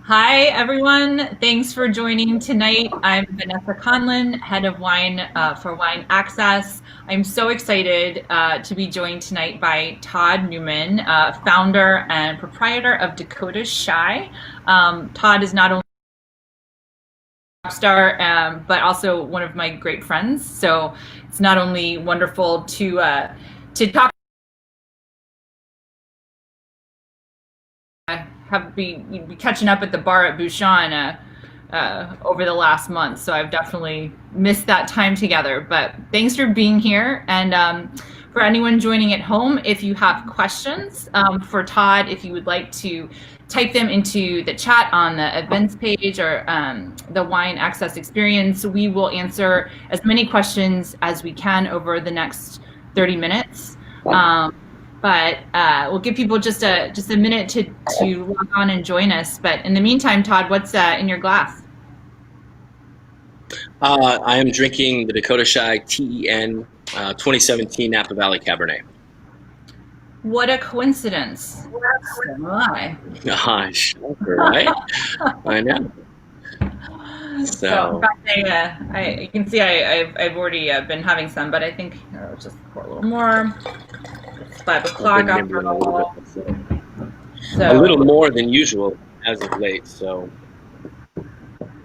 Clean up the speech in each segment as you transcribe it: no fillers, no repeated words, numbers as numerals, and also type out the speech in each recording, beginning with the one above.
Hi, everyone. Thanks for joining tonight. I'm Vanessa Conlin, head of wine for Wine Access. I'm so excited to be joined tonight by Todd Newman, founder and proprietor of Dakota Shy. Todd is not only a rock star, but also one of my great friends. So it's not only wonderful to talk be catching up at the bar at Bouchon over the last month. So I've definitely missed that time together. But thanks for being here. And for anyone joining at home, if you have questions for Todd, if you would like to type them into the chat on the events page or the Wine Access Experience, we will answer as many questions as we can over the next 30 minutes. But we'll give people just a minute to log on and join us. But in the meantime, Todd, what's in your glass? I am drinking the Dakota Shy TEN 2017 Napa Valley Cabernet. What a coincidence. So am I. Gosh, right? I know. So in fact, you can see I've already been having some, but I think I'll just pour a little more. It's 5 o'clock after all. A little more than usual as of late. So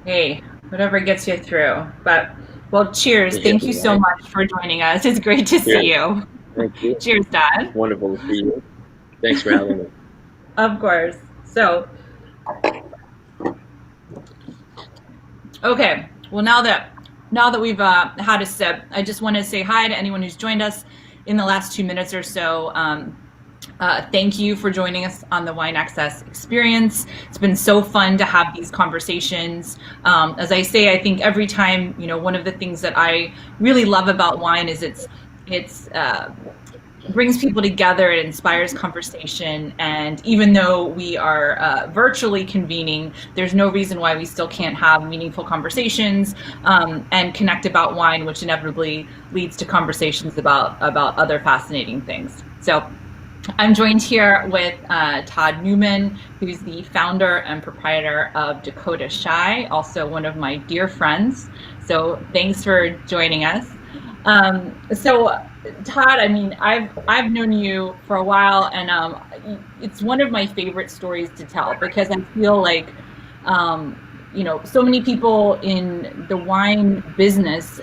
hey, whatever gets you through. But well, cheers. Thank you so much for joining us. It's great to see you. Thank you. Cheers, Todd. Wonderful to see you. Thanks for having me. Of course. So, okay. Well, now that we've had a sip, I just want to say hi to anyone who's joined us in the last 2 minutes or so. Thank you for joining us on the Wine Access Experience. It's been so fun to have these conversations. As I say, I think every time, one of the things that I really love about wine is it brings people together, it inspires conversation, and even though we are virtually convening, there's no reason why we still can't have meaningful conversations and connect about wine, which inevitably leads to conversations about other fascinating things. So I'm joined here with Todd Newman, who's the founder and proprietor of Dakota Shy, also one of my dear friends. So thanks for joining us. So Todd, I mean, I've known you for a while, and it's one of my favorite stories to tell because I feel like, so many people in the wine business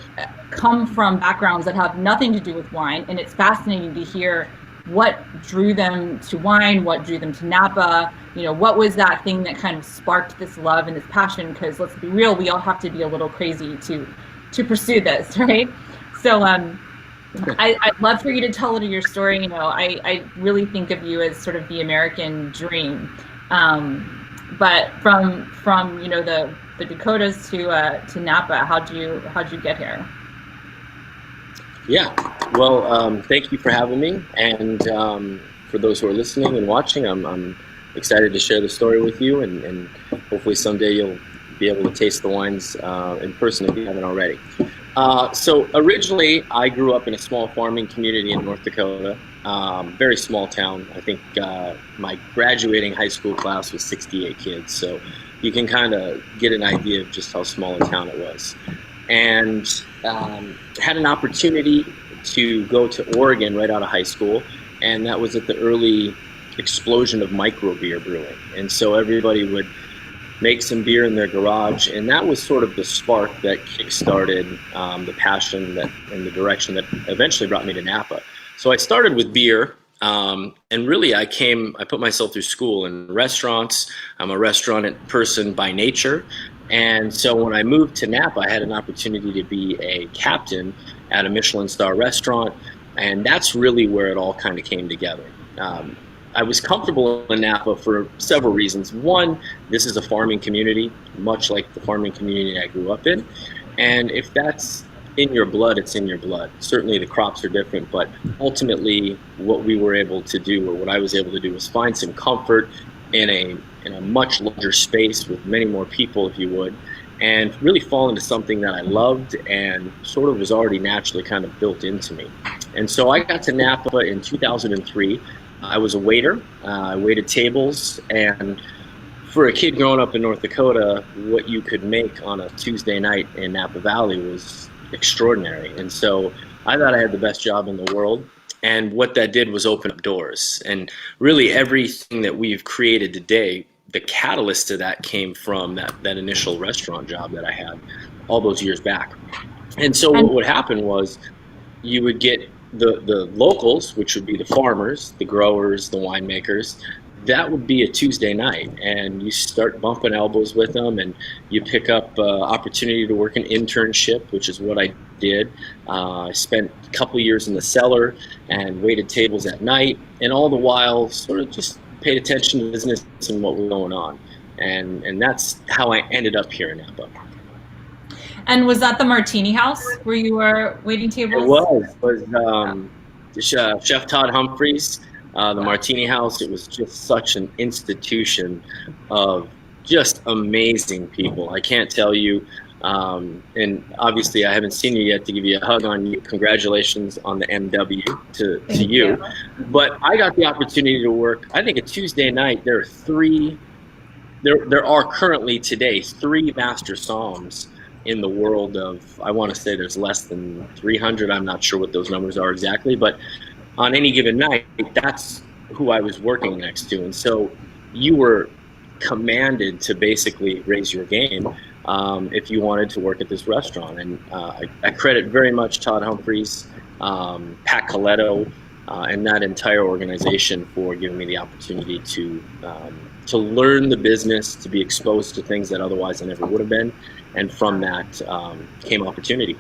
come from backgrounds that have nothing to do with wine, and it's fascinating to hear what drew them to wine, what drew them to Napa, what was that thing that kind of sparked this love and this passion? Because let's be real, we all have to be a little crazy to pursue this, right? So I'd love for you to tell a little of your story. I really think of you as sort of the American dream, but from the Dakotas to Napa, how'd you get here? Yeah, well, thank you for having me, and for those who are listening and watching, I'm excited to share the story with you, and hopefully someday you'll be able to taste the wines in person if you haven't already. So originally, I grew up in a small farming community in North Dakota, very small town. I think my graduating high school class was 68 kids, so you can kind of get an idea of just how small a town it was. And had an opportunity to go to Oregon right out of high school, and that was at the early explosion of micro beer brewing. And so everybody would make some beer in their garage, and that was sort of the spark that kick-started the passion and the direction that eventually brought me to Napa. So I started with beer, and really I put myself through school in restaurants. I'm a restaurant person by nature, and so when I moved to Napa, I had an opportunity to be a captain at a Michelin star restaurant, and that's really where it all kind of came together. I was comfortable in Napa for several reasons. One, this is a farming community, much like the farming community I grew up in. And if that's in your blood, it's in your blood. Certainly the crops are different, but ultimately what we were able to do, or what I was able to do, was find some comfort in a much larger space with many more people, if you would, and really fall into something that I loved and sort of was already naturally kind of built into me. And so I got to Napa in 2003. I was a waiter. I waited tables, and for a kid growing up in North Dakota, what you could make on a Tuesday night in Napa Valley was extraordinary. And so I thought I had the best job in the world. And what that did was open up doors. And really everything that we've created today, the catalyst to that came from that initial restaurant job that I had all those years back. And so what would happen was you would get the locals, which would be the farmers, the growers, the winemakers. That would be a Tuesday night, and you start bumping elbows with them, and you pick up opportunity to work an internship, which is what I did. I spent a couple years in the cellar and waited tables at night, and all the while sort of just paid attention to business and what was going on. And that's how I ended up here in Napa. And was that the Martini House where you were waiting tables? It was Chef Todd Humphreys, the Martini House. It was just such an institution of just amazing people. I can't tell you, and obviously I haven't seen you yet to give you a hug on you. Congratulations on the MW to you. But I got the opportunity to work, I think a Tuesday night, there are currently today 3 master somms in the world of, I want to say there's less than 300. I'm not sure what those numbers are exactly, but on any given night, that's who I was working next to. And so you were commanded to basically raise your game if you wanted to work at this restaurant. And I credit very much Todd Humphreys, Pat Coletto, and that entire organization for giving me the opportunity to learn the business, to be exposed to things that otherwise I never would have been. And from that came opportunity.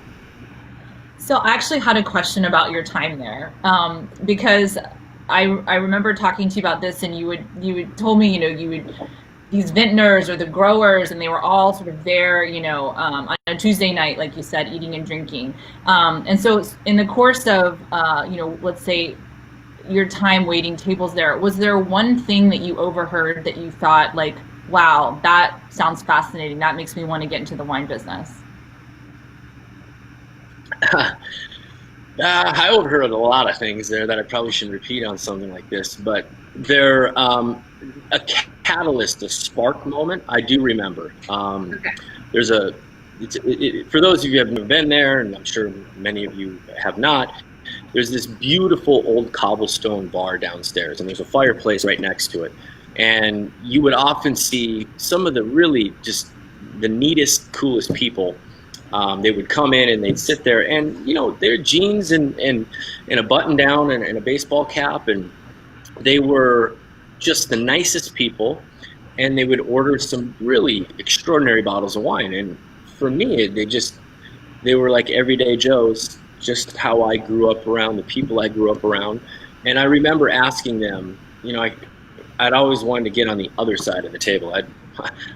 So I actually had a question about your time there, because I remember talking to you about this, and you would told me, these vintners or the growers, and they were all sort of there, on a Tuesday night, like you said, eating and drinking. And so in the course of, let's say your time waiting tables there, was there one thing that you overheard that you thought like, wow, that sounds fascinating, that makes me want to get into the wine business? I overheard a lot of things there that I probably shouldn't repeat on something like this, but they're a catalyst, a spark moment, I do remember. Okay. There's for those of you who haven't been there, and I'm sure many of you have not, there's this beautiful old cobblestone bar downstairs, and there's a fireplace right next to it. And you would often see some of the really just the neatest, coolest people. They would come in and they'd sit there, and their jeans and a button down and a baseball cap, and they were just the nicest people. And they would order some really extraordinary bottles of wine. And for me, they were like everyday Joes, just how I grew up around, the people I grew up around. And I remember asking them, I'd always wanted to get on the other side of the table.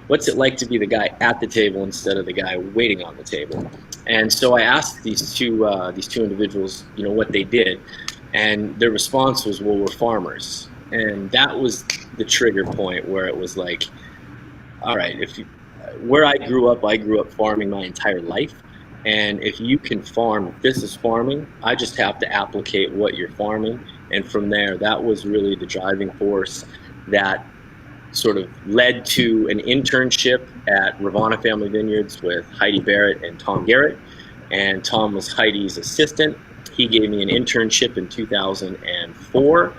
What's it like to be the guy at the table instead of the guy waiting on the table? And so I asked these two individuals, what they did, and their response was, "Well, we're farmers." And that was the trigger point where it was like, all right, where I grew up farming my entire life. And if you can farm, if this is farming, I just have to applicate what you're farming. And from there, that was really the driving force that sort of led to an internship at Rivanna Family Vineyards with Heidi Barrett and Tom Garrett. And Tom was Heidi's assistant. He gave me an internship in 2004.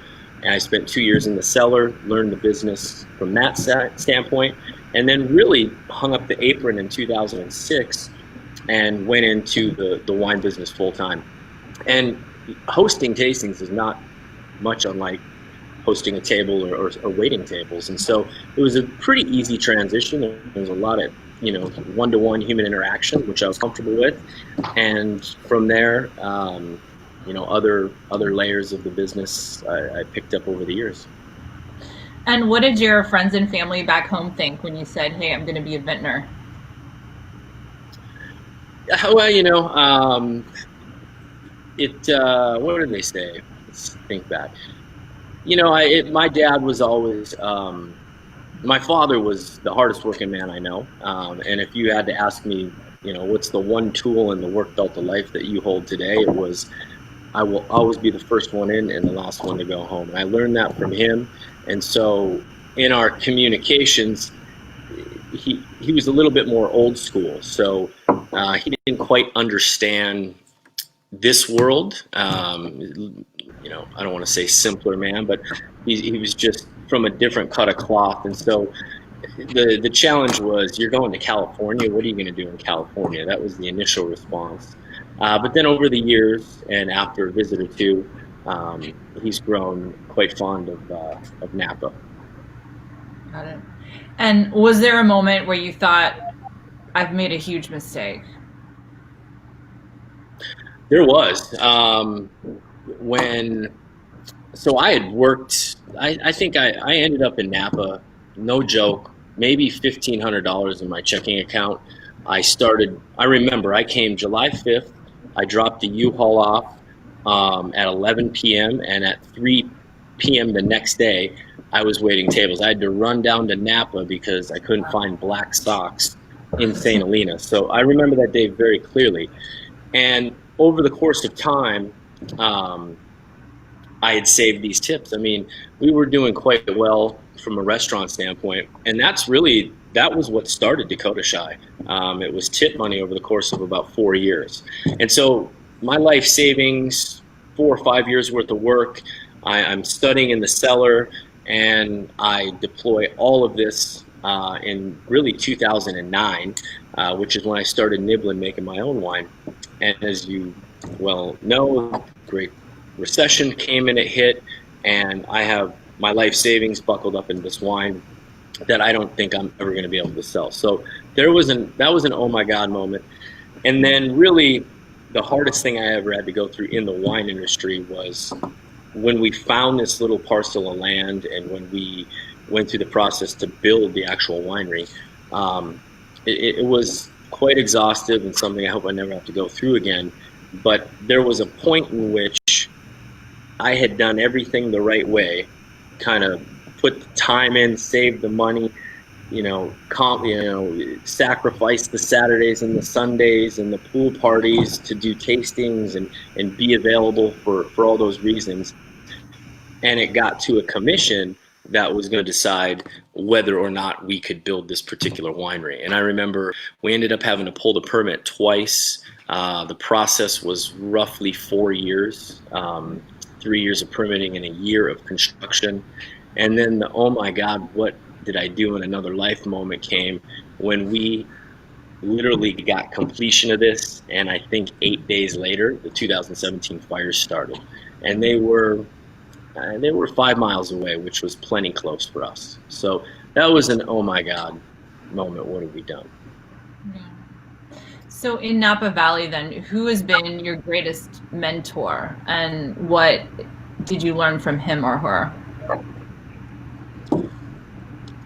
And I spent 2 years in the cellar, learned the business from that standpoint, and then really hung up the apron in 2006 and went into the wine business full time. And hosting tastings is not much unlike hosting a table or waiting tables. And so it was a pretty easy transition. There was a lot of, one-to-one human interaction, which I was comfortable with. And from there, other layers of the business I picked up over the years. And what did your friends and family back home think when you said, "Hey, I'm going to be a vintner"? Well, what did they say? Let's think back. My dad was always, my father was the hardest working man I know. And if you had to ask me, what's the one tool in the work belt of life that you hold today, it was, I will always be the first one in and the last one to go home. And I learned that from him. And so in our communications, he was a little bit more old school, so he didn't quite understand this world. You know, I don't want to say simpler man, but he was just from a different cut of cloth. And so the challenge was, you're going to California, what are you going to do in California? That was the initial response. But then over the years, and after a visit or two, he's grown quite fond of Napa. Got it. And was there a moment where you thought, I've made a huge mistake? There was. So I had worked, I think I ended up in Napa, no joke, maybe $1,500 in my checking account. I remember I came July 5th, I dropped the U-Haul off at 11 p.m. and at 3 p.m. the next day, I was waiting tables. I had to run down to Napa because I couldn't find black socks in St. Helena. So I remember that day very clearly. And over the course of time, I had saved these tips. I mean, we were doing quite well from a restaurant standpoint, and that was what started Dakota Shy. It was tip money over the course of about 4 years. And so my life savings, 4 or 5 years worth of work, I'm studying in the cellar, and I deploy all of this in really 2009, which is when I started nibbling, making my own wine. And as you well know, Great Recession came and it hit, and I have my life savings buckled up in this wine that I don't think I'm ever going to be able to sell. So that was an oh my God moment. And then really the hardest thing I ever had to go through in the wine industry was when we found this little parcel of land, and when we went through the process to build the actual winery. It was quite exhaustive and something I hope I never have to go through again. But there was a point in which I had done everything the right way, kind of put the time in, saved the money, sacrifice the Saturdays and the Sundays and the pool parties to do tastings and be available for all those reasons. And it got to a commission that was going to decide whether or not we could build this particular winery. And I remember we ended up having to pull the permit twice. The process was roughly 4 years, 3 years of permitting and a year of construction. And then the, oh my God, what did I do in another life moment came when we literally got completion of this. And I think 8 days later, the 2017 fires started. And they were 5 miles away, which was plenty close for us. So that was an oh my God moment. What have we done? Yeah. So in Napa Valley then, who has been your greatest mentor, and what did you learn from him or her?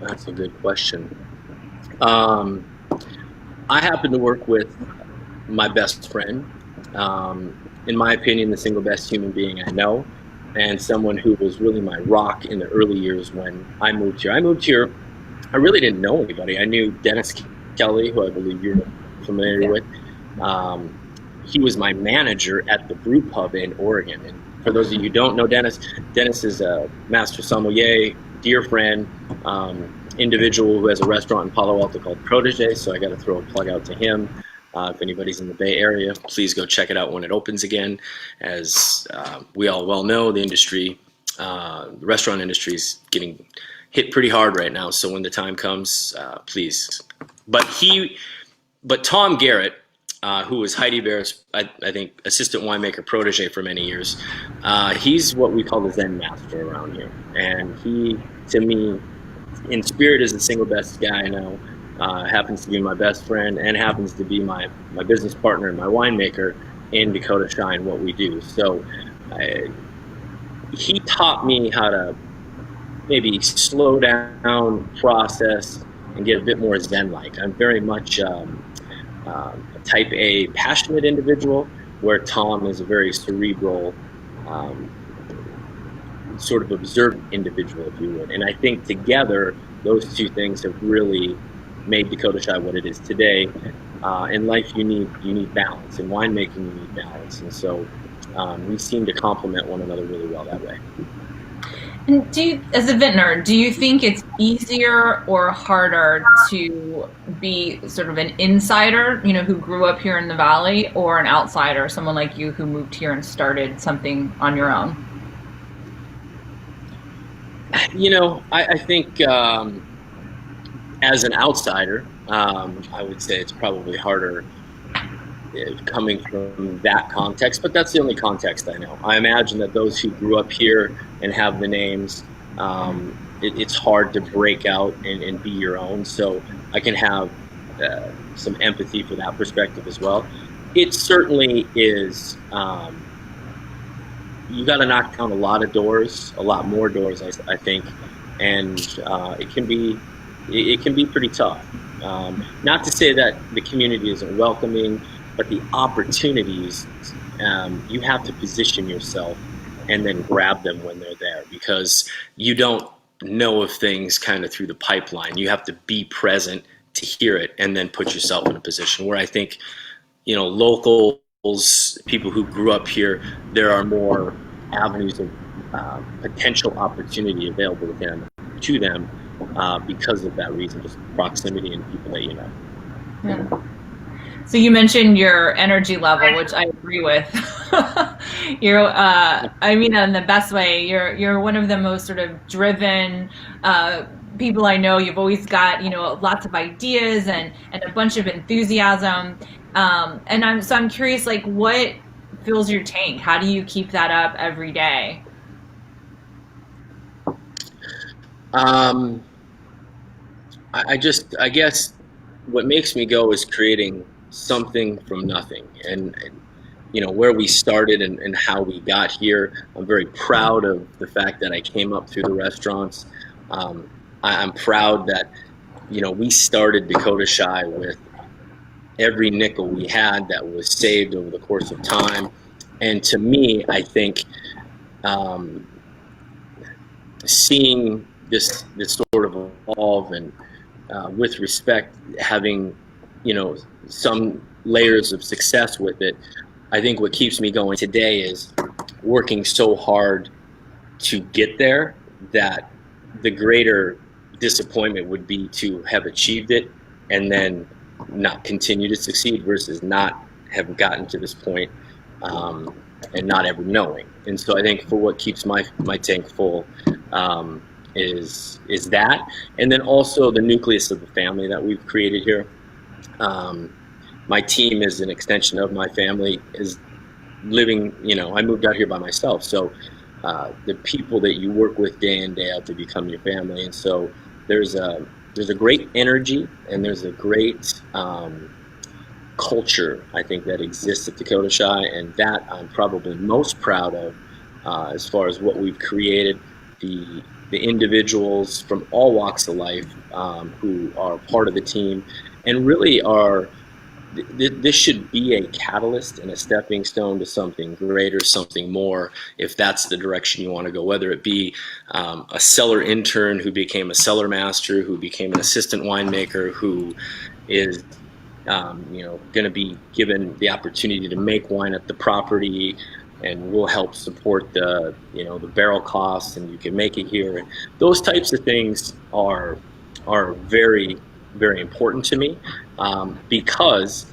That's a good question. I happen to work with my best friend, in my opinion, the single best human being I know, and someone who was really my rock in the early years when I moved here. I really didn't know anybody. I knew Dennis Kelly, who I believe you're familiar with. He was my manager at the brew pub in Oregon. And for those of you who don't know Dennis is a master sommelier, dear friend, individual who has a restaurant in Palo Alto called Protege. So I got to throw a plug out to him. If anybody's in the Bay Area, please go check it out when it opens again. As we all well know, the industry, the restaurant industry is getting hit pretty hard right now. So when the time comes, please. But Tom Garrett, who was Heidi Bear's, I think, assistant winemaker protege for many years, he's what we call the Zen master around here. And he, to me, in spirit, is the single best guy I know. Happens to be my best friend and happens to be my business partner and my winemaker in Dakota Shy and what we do. So he taught me how to maybe slow down, process, and get a bit more Zen-like. I'm very much a type A passionate individual, where Tom is a very cerebral, sort of observant individual, if you would. And I think together, those two things have really made Dakota Shy what it is today. In life, you need balance. In winemaking, you need balance. And so we seem to complement one another really well that way. And as a vintner, do you think it's easier or harder to be sort of an insider, who grew up here in the Valley, or an outsider, someone like you who moved here and started something on your own? I think as an outsider, I would say it's probably harder coming from that context, but that's the only context I know. I imagine that those who grew up here and have the names, it's hard to break out and be your own. So I can have some empathy for that perspective as well. It certainly is. You got to knock down a lot of doors, a lot more doors, I think, and it can be pretty tough. Not to say that the community isn't welcoming, but the opportunities, you have to position yourself and then grab them when they're there, because you don't know of things kind of through the pipeline. You have to be present to hear it and then put yourself in a position where I think, locals, people who grew up here, there are more avenues of potential opportunity available to them because of that reason, just proximity and people that you know. Yeah. So you mentioned your energy level, which I agree with. You're, in the best way. You're one of the most sort of driven people I know. You've always got lots of ideas and a bunch of enthusiasm. And I'm curious, like, what fills your tank? How do you keep that up every day? I guess what makes me go is creating something from nothing, and where we started and how we got here. I'm very proud of the fact that I came up through the restaurants. I'm proud that we started Dakota Shy with every nickel we had that was saved over the course of time. And to me, I think seeing this sort of evolve and with respect, having some layers of success with it, I think what keeps me going today is working so hard to get there that the greater disappointment would be to have achieved it and then not continue to succeed versus not have gotten to this point and not ever knowing. And so I think for what keeps my tank full is that, and then also the nucleus of the family that we've created here. My team is an extension of my family, is living, I moved out here by myself. So the people that you work with day in, day out, they become your family. And so there's a great energy and there's a great culture, I think, that exists at Dakota Shy, and that I'm probably most proud of as far as what we've created. The individuals from all walks of life who are part of the team and really are, this should be a catalyst and a stepping stone to something greater, something more, if that's the direction you want to go, whether it be a cellar intern who became a cellar master, who became an assistant winemaker, who is going to be given the opportunity to make wine at the property, and we'll help support the barrel costs, and you can make it here. And those types of things are very, very important to me because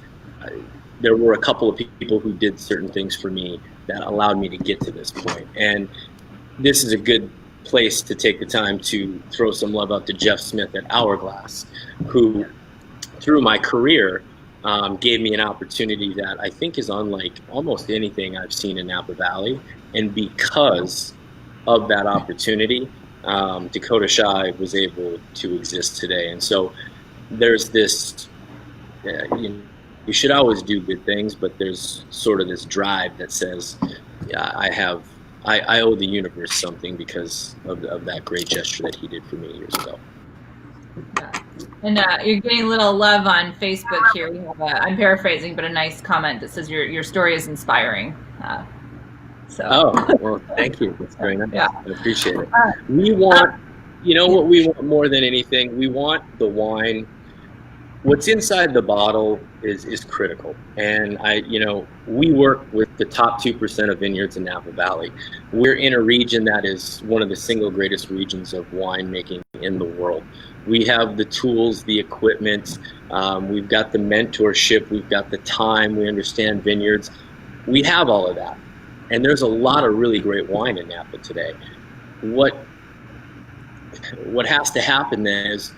there were a couple of people who did certain things for me that allowed me to get to this point. And this is a good place to take the time to throw some love out to Jeff Smith at Hourglass, who through my career gave me an opportunity that I think is unlike almost anything I've seen in Napa Valley. And because of that opportunity, Dakota Shy was able to exist today. And so there's this, you should always do good things, but there's sort of this drive that says, I owe the universe something because of that great gesture that he did for me years ago. And you're getting a little love on Facebook here. We have I'm paraphrasing, but a nice comment that says your story is inspiring. Oh, well, thank you. That's very nice. Yeah. I appreciate it. We want, what we want more than anything? We want the wine what's inside the bottle is critical. And we work with the top 2% of vineyards in Napa Valley. We're in a region that is one of the single greatest regions of winemaking in the world. We have the tools, the equipment, we've got the mentorship, we've got the time, we understand vineyards. We have all of that. And there's a lot of really great wine in Napa today. What has to happen then is,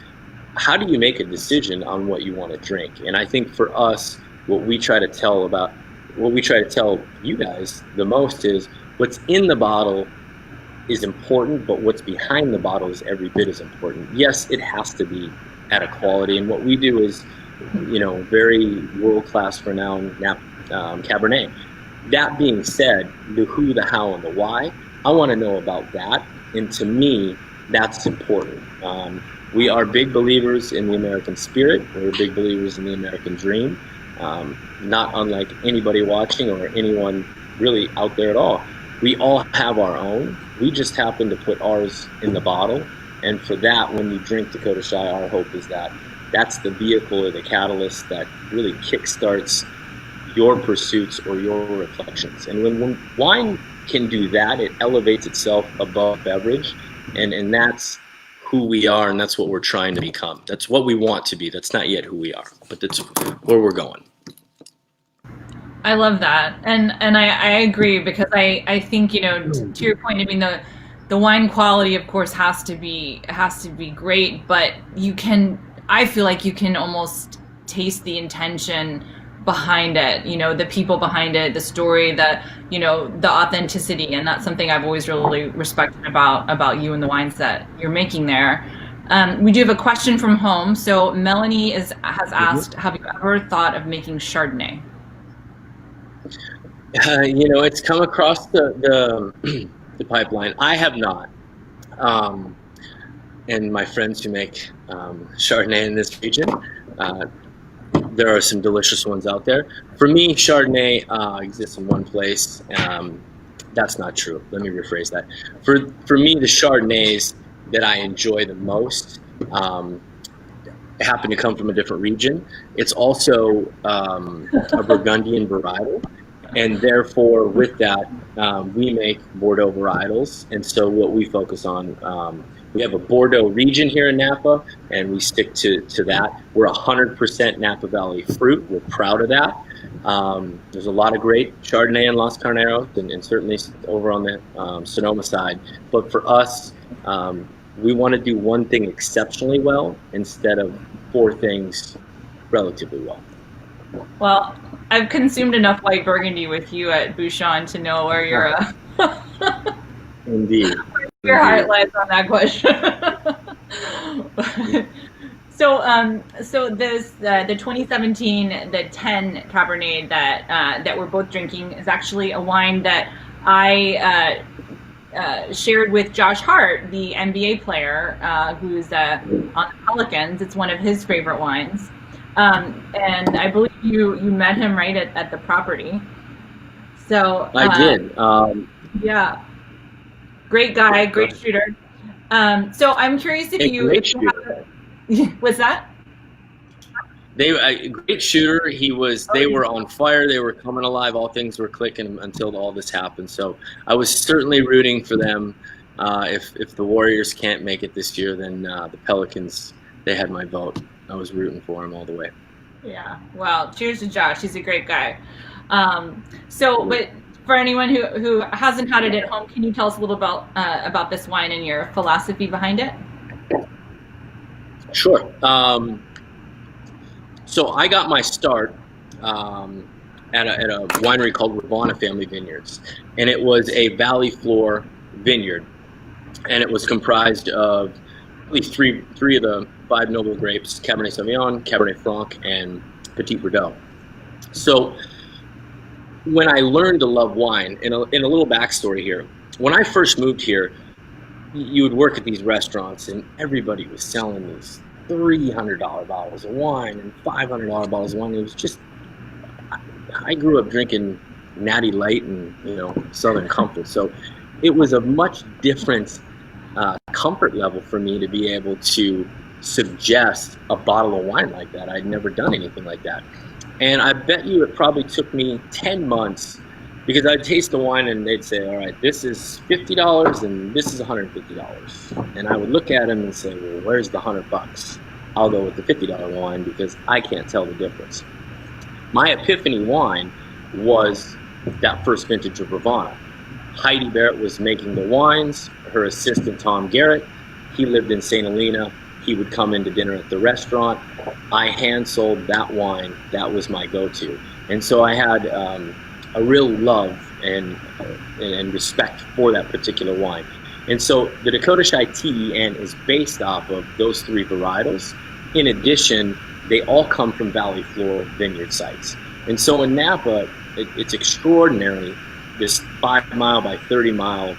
how do you make a decision on what you want to drink? And I think for us, what we try to tell you guys the most is, what's in the bottle is important, but what's behind the bottle is every bit as important. Yes, it has to be at a quality, and what we do is, very world-class renowned Cabernet. That being said, the who, the how, and the why, I want to know about that, and to me, that's important. We are big believers in the American spirit. We're big believers in the American dream, not unlike anybody watching or anyone really out there at all. We all have our own. We just happen to put ours in the bottle. And for that, when you drink Dakota Shy, our hope is that that's the vehicle or the catalyst that really kickstarts your pursuits or your reflections. And when wine can do that, it elevates itself above beverage. And that's who we are, and that's what we're trying to become. That's what we want to be. That's not yet who we are, but that's where we're going. I love that, and I agree, because I think, to your point, I mean, the wine quality, of course, has to be great, but I feel like you can almost taste the intention behind it, the people behind it, the story, the authenticity. And that's something I've always really respected about you and the wines that you're making there. We do have a question from home. So Melanie has asked, have you ever thought of making Chardonnay? It's come across the pipeline. I have not. And my friends who make Chardonnay in this region, there are some delicious ones out there. For me, Chardonnay exists in one place. That's not true. Let me rephrase that. For me, the Chardonnays that I enjoy the most happen to come from a different region. It's also a Burgundian varietal. And therefore, with that, we make Bordeaux varietals. And so what we focus on, we have a Bordeaux region here in Napa, and we stick to that. We're 100% Napa Valley fruit. We're proud of that. There's a lot of great Chardonnay in Los Carneros, and certainly over on the Sonoma side. But for us, we want to do one thing exceptionally well instead of four things relatively well. Well, I've consumed enough white Burgundy with you at Bouchon to know where your Indeed. Your heart lies on that question. So this the 2017 the 10 Cabernet that we're both drinking is actually a wine that I shared with Josh Hart, the NBA player, who's on the Pelicans. It's one of his favorite wines. And I believe you met him right at the property. So I did. Yeah, great guy, great shooter. So I'm curious if great shooter. What's that? Great shooter. They were on fire. They were coming alive. All things were clicking until all this happened. So I was certainly rooting for them. If the Warriors can't make it this year, then the Pelicans, they had my vote. I was rooting for him all the way. Yeah. Well, cheers to Josh. He's a great guy. But for anyone who hasn't had it at home, can you tell us a little about this wine and your philosophy behind it? Sure. So I got my start at a winery called Ravana Family Vineyards, and it was a valley floor vineyard, and it was comprised of at least three of the 5 noble grapes: Cabernet Sauvignon, Cabernet Franc, and Petit Verdot. So when I learned to love wine, in a little backstory here, when I first moved here, you would work at these restaurants, and everybody was selling these $300 bottles of wine and $500 bottles of wine. It was just, I grew up drinking Natty Light and Southern Comfort, so it was a much different comfort level for me to be able to suggest a bottle of wine like that. I'd never done anything like that. And I bet you it probably took me 10 months, because I'd taste the wine and they'd say, all right, this is $50 and this is $150. And I would look at them and say, well, where's the $100? I'll go with the $50 wine because I can't tell the difference. My epiphany wine was that first vintage of Ravana. Heidi Barrett was making the wines, her assistant Tom Garrett, he lived in St. Helena. He would come into dinner at the restaurant. I hand sold that wine. That was my go-to. And so I had a real love and respect for that particular wine. And so the Dakota Shy TEN is based off of those three varietals. In addition, they all come from valley floor vineyard sites. And so in Napa, it's extraordinary, this 5-mile by 30-mile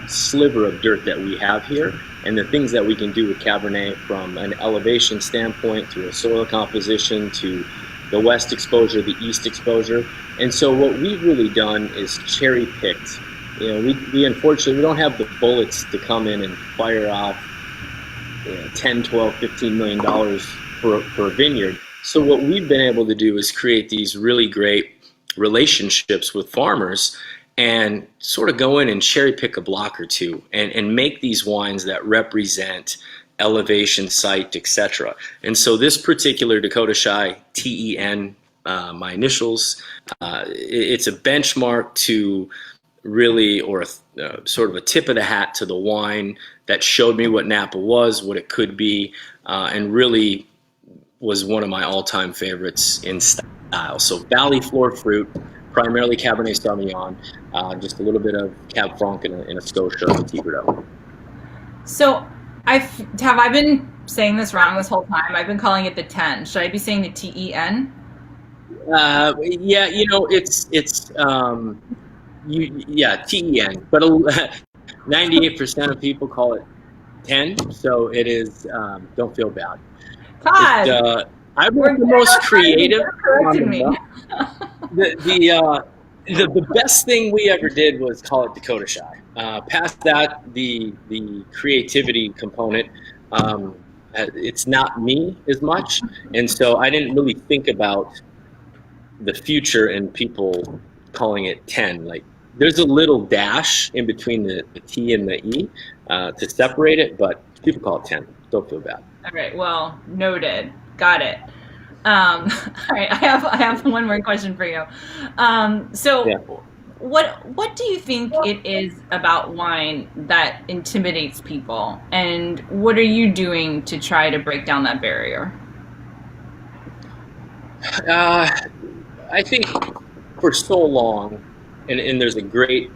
sliver of dirt that we have here, and the things that we can do with Cabernet from an elevation standpoint to a soil composition to the west exposure, the east exposure. And so what we've really done is cherry picked. You know, we unfortunately, we don't have the bullets to come in and fire off, you know, 10, 12, $15 million for a vineyard. So what we've been able to do is create these really great relationships with farmers and sort of go in and cherry pick a block or two and make these wines that represent elevation, site, etc. And so this particular Dakota Shy TEN, my initials, it's a benchmark to really, or sort of a tip of the hat to the wine that showed me what Napa was, what it could be, and really was one of my all-time favorites in style. So valley floor fruit, primarily Cabernet Sauvignon, just a little bit of Cab Franc and a Scotia of Petit Verdot. So have I been saying this wrong this whole time? I've been calling it the 10. Should I be saying the TEN? Yeah, you know, it's TEN, but 98% of people call it 10, so it is, don't feel bad. Todd, I was the most creative. Me. The best thing we ever did was call it Dakota Shy. Past that, the creativity component, it's not me as much, and so I didn't really think about the future and people calling it 10. Like, there's a little dash in between the T and the E to separate it, but people call it 10. Don't feel bad. All right. Well, noted. Got it. All right. I have one more question for you. What do you think it is about wine that intimidates people, and what are you doing to try to break down that barrier? I think for so long, and there's a great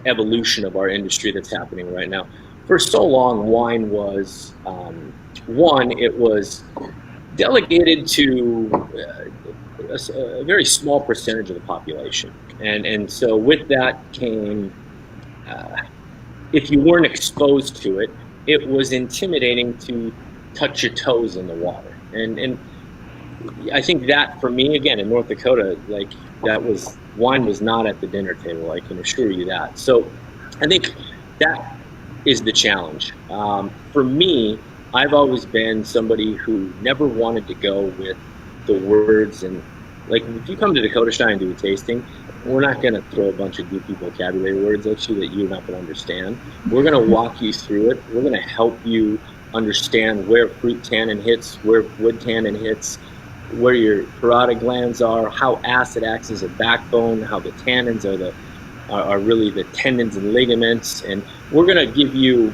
evolution of our industry that's happening right now. For so long, wine was, it was delegated to a very small percentage of the population. And so with that came, if you weren't exposed to it, it was intimidating to touch your toes in the water. And I think that for me, again, in North Dakota, like, wine was not at the dinner table, I can assure you that. So I think that is the challenge. For me, I've always been somebody who never wanted to go with the words, and like, if you come to Dakota Shy and do a tasting, we're not going to throw a bunch of goofy vocabulary words at you that you're not going to understand. We're going to walk you through it. We're going to help you understand where fruit tannin hits, where wood tannin hits, where your parotid glands are, how acid acts as a backbone, how the tannins are really the tendons and ligaments, and we're going to give you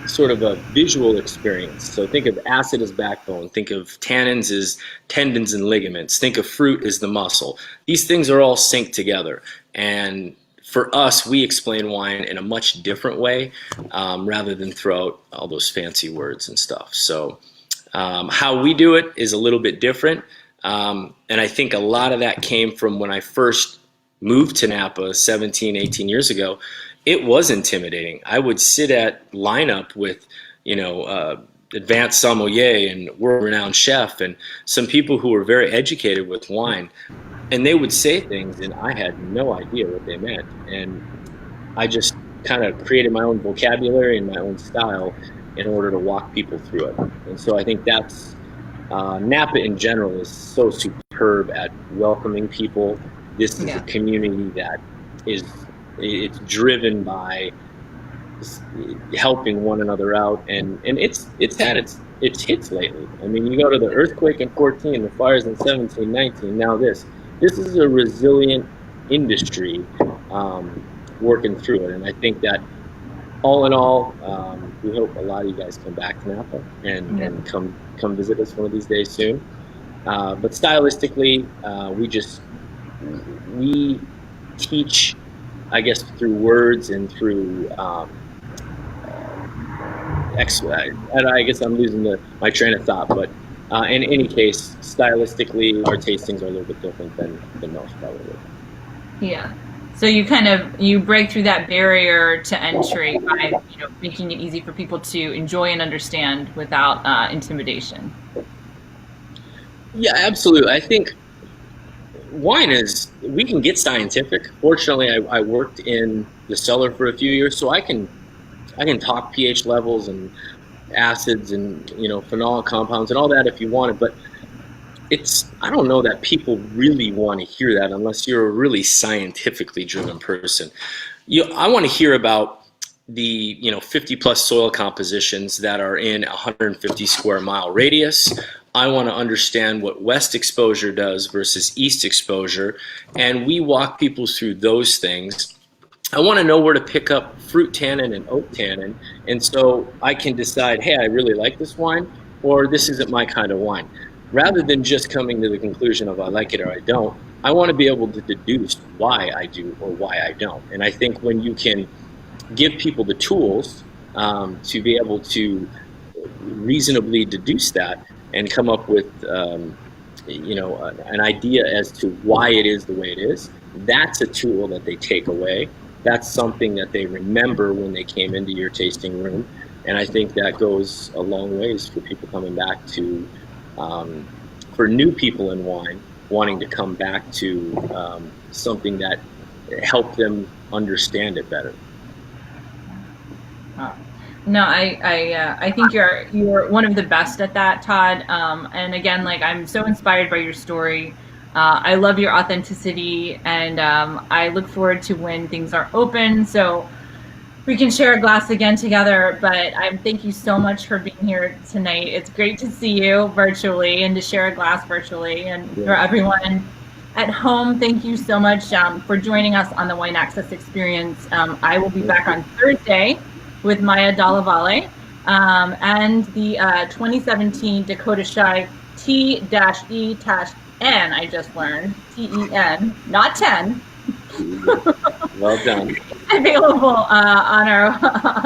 sort of a visual experience. So think of acid as backbone, think of tannins as tendons and ligaments, think of fruit as the muscle. These things are all synced together, and for us, we explain wine in a much different way, rather than throw out all those fancy words and stuff. So how we do it is a little bit different, and I think a lot of that came from when I first moved to Napa 17, 18 years ago. It was intimidating. I would sit at lineup with, advanced sommelier and world-renowned chef and some people who were very educated with wine, and they would say things and I had no idea what they meant. And I just kind of created my own vocabulary and my own style in order to walk people through it. And so I think that's Napa in general is so superb at welcoming people. This is a community that it's driven by helping one another out, and it's had its hits lately. I mean, you go to the earthquake in 14, the fires in 17, 19, now this is a resilient industry working through it. And I think that all in all, we hope a lot of you guys come back to Napa and come visit us one of these days soon. But stylistically, we teach, I guess, through words and through I guess I'm losing my train of thought, but in any case, stylistically, our tastings are a little bit different than most, probably. Yeah. So you break through that barrier to entry by making it easy for people to enjoy and understand without intimidation. Yeah, absolutely. I think wine we can get scientific. Fortunately, I worked in the cellar for a few years, so I can talk pH levels and acids and phenolic compounds and all that if you want it, but I don't know that people really want to hear that unless you're a really scientifically driven person. I want to hear about the 50 plus soil compositions that are in a 150 square mile radius. I want to understand what west exposure does versus east exposure, and we walk people through those things. I want to know where to pick up fruit tannin and oak tannin, and so I can decide, hey, I really like this wine, or this isn't my kind of wine. Rather than just coming to the conclusion of I like it or I don't, I want to be able to deduce why I do or why I don't. And I think when you can give people the tools to be able to reasonably deduce that and come up with an idea as to why it is the way it is, that's a tool that they take away. That's something that they remember when they came into your tasting room. And I think that goes a long ways for people coming back to, for new people in wine, wanting to come back to something that helped them understand it better. No, I think you're one of the best at that, Todd. And again, I'm so inspired by your story. I love your authenticity, and I look forward to when things are open so we can share a glass again together. But thank you so much for being here tonight. It's great to see you virtually and to share a glass virtually. And for everyone at home, thank you so much for joining us on the Wine Access Experience. I will be back on Thursday with Maya Dalla Valle and the 2017 Dakota Shy T-E-N, I just learned, T-E-N, not 10. Well done. Available on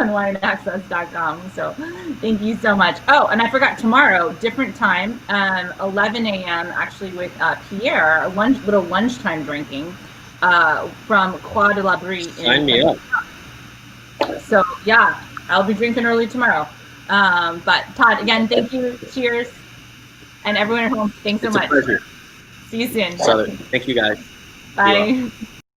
wineaccess.com. So thank you so much. Oh, and I forgot, tomorrow, different time, 11 a.m. actually with Pierre, little lunchtime drinking from Croix de la Brie. Sign me up. So yeah, I'll be drinking early tomorrow. But Todd, again, thank you. Cheers. And everyone at home, thanks so much. It's a pleasure. See you soon. Thank you, guys. Bye.